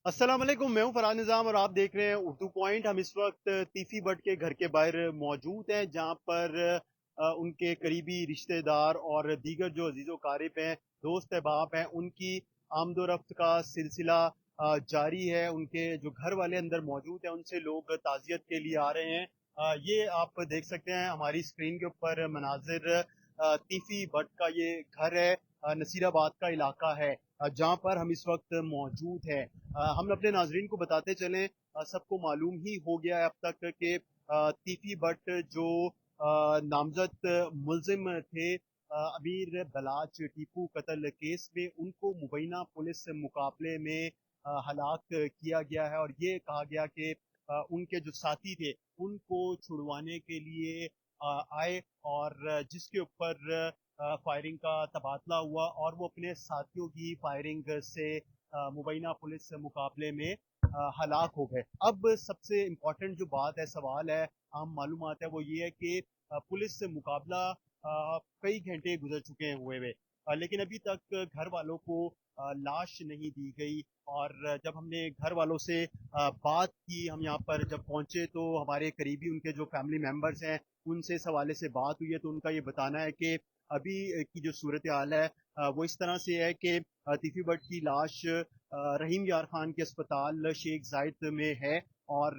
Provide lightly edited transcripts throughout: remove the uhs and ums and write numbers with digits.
अस्सलाम वालेकुम, मैं हूं फरहाद निज़ाम और आप देख रहे हैं उर्दू पॉइंट। हम इस वक्त तीफी भट्ट के घर के बाहर मौजूद हैं, जहां पर उनके करीबी रिश्तेदार और दीगर जो अजीज़ो कारिब हैं, दोस्त अहबाब हैं, उनकी आमदोरफ्त का सिलसिला जारी है। उनके जो घर वाले अंदर मौजूद हैं, उनसे लोग ताज़ियत के लिए आ रहे हैं। ये आप देख सकते हैं हमारी स्क्रीन के ऊपर मनाजिर तीफी भट्ट का ये घर है। नसीराबाद का इलाका है जहाँ पर हम इस वक्त मौजूद है। हम अपने नाजरीन को बताते चलें, सबको मालूम ही हो गया है अब तक कि तीफी भट्ट जो नामजद मुलजिम थे अमीर बलाच टीपू कत्ल केस में, उनको मुबैना पुलिस मुकाबले में हलाक किया गया है। और ये कहा गया कि उनके जो साथी थे उनको छुड़वाने के लिए आए, और जिसके ऊपर फायरिंग का तबादला हुआ और वो अपने साथियों की फायरिंग से मुबैना पुलिस मुकाबले में हलाक हो गए। अब सबसे इम्पोर्टेंट जो बात है, सवाल है, आम मालूमात है, वो ये है कि पुलिस से मुकाबला कई घंटे गुजर चुके हैं हुए हुए, लेकिन अभी तक घर वालों को लाश नहीं दी गई। और जब हमने घर वालों से बात की, हम यहाँ पर जब पहुंचे तो हमारे करीबी उनके जो फैमिली मेंबर्स हैं उनसे इस हवाले से बात हुई है, तो उनका ये बताना है कि अभी की जो सूरत हाल है वो इस तरह से है कि तीफी भट्ट की लाश रहीम यार खान के अस्पताल शेख जायद में है। और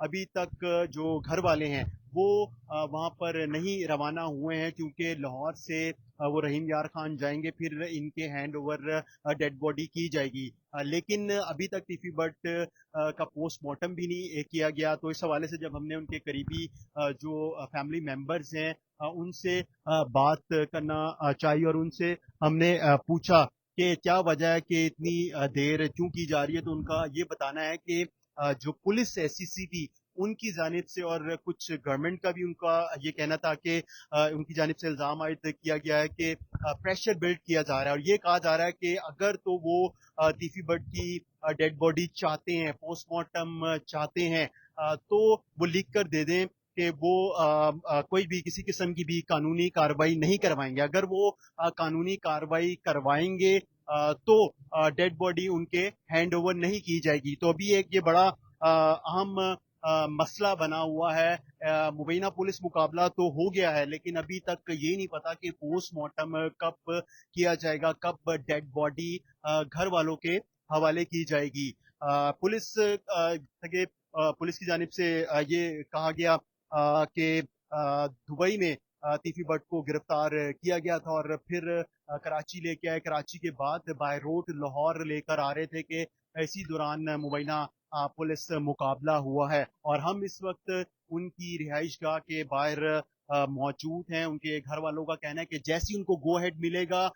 अभी तक जो घर वाले हैं वो वहाँ पर नहीं रवाना हुए हैं, क्योंकि लाहौर से वो रहीम यार खान जाएंगे, फिर इनके हैंड ओवर डेड बॉडी की जाएगी। लेकिन अभी तक तीफी भट्ट का पोस्टमार्टम भी नहीं किया गया। तो इस हवाले से जब हमने उनके करीबी जो फैमिली मेंबर्स हैं उनसे बात करना चाहिए, और उनसे हमने पूछा कि क्या वजह है कि इतनी देर क्यों की जा रही है। तो उनका ये बताना है कि जो पुलिस है सीसीटी, उनकी जानिब से, और कुछ गवर्नमेंट का भी उनका ये कहना था कि उनकी जानिब से इल्ज़ाम आयद किया गया है कि प्रेशर बिल्ड किया जा रहा है, और ये कहा जा रहा है कि अगर तो वो तीफी भट्ट की डेड बॉडी चाहते हैं, पोस्टमार्टम चाहते हैं, तो वो लिख कर दे दें कि वो कोई भी किसी किस्म की भी कानूनी कार्रवाई नहीं करवाएंगे। अगर वो कानूनी कार्रवाई करवाएंगे तो डेड बॉडी उनके हैंड ओवर नहीं की जाएगी। तो अभी एक ये बड़ा अहम मसला बना हुआ है। मुबैना पुलिस मुकाबला तो हो गया है, लेकिन अभी तक ये नहीं पता कि पोस्टमार्टम कब किया जाएगा, कब डेड बॉडी घर वालों के हवाले की जाएगी। पुलिस की जानिब से ये कहा गया कि दुबई में तीफी भट्ट को गिरफ्तार किया गया था, और फिर कराची लेके आए। कराची के बाद बाय रोड लाहौर लेकर आ रहे थे कि इसी दौरान मुबैना पुलिस मुकाबला हुआ है। और हम इस वक्त उनकी रिहाइश गाह के बाहर मौजूद हैं। उनके घर वालों का कहना है कि जैसे ही उनको गो हेड मिलेगा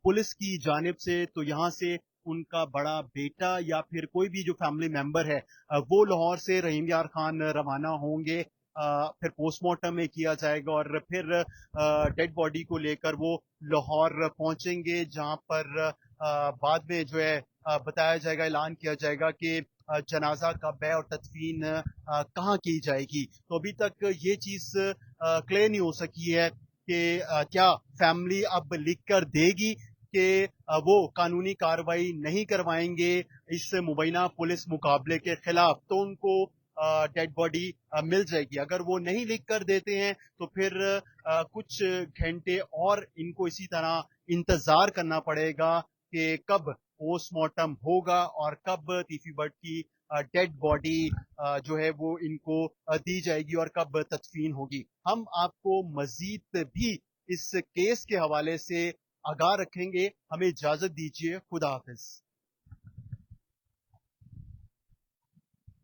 पुलिस की जानिब से, तो यहाँ से उनका बड़ा बेटा या फिर कोई भी जो फैमिली मेंबर है वो लाहौर से रहीम यार खान रवाना होंगे। फिर पोस्टमार्टम में किया जाएगा, और फिर डेड बॉडी को लेकर वो लाहौर पहुंचेंगे, जहां पर बाद में जो है बताया जाएगा, ऐलान किया जाएगा कि जनाजा कब है और तदफीन कहाँ की जाएगी। तो अभी तक ये चीज क्लियर नहीं हो सकी है कि क्या फैमिली अब लिख कर देगी कि वो कानूनी कार्रवाई नहीं करवाएंगे इस मुबैना पुलिस मुकाबले के खिलाफ, तो उनको डेड बॉडी मिल जाएगी। अगर वो नहीं लिख कर देते हैं तो फिर कुछ घंटे और इनको इसी तरह इंतजार करना पड़ेगा कि कब पोस्टमार्टम होगा और कब तीफी भट्ट की डेड बॉडी जो है वो इनको दी जाएगी, और कब तदफीन होगी। हम आपको मजीद भी इस केस के हवाले से आगाह रखेंगे। हमें इजाजत दीजिए। खुदा हाफिज।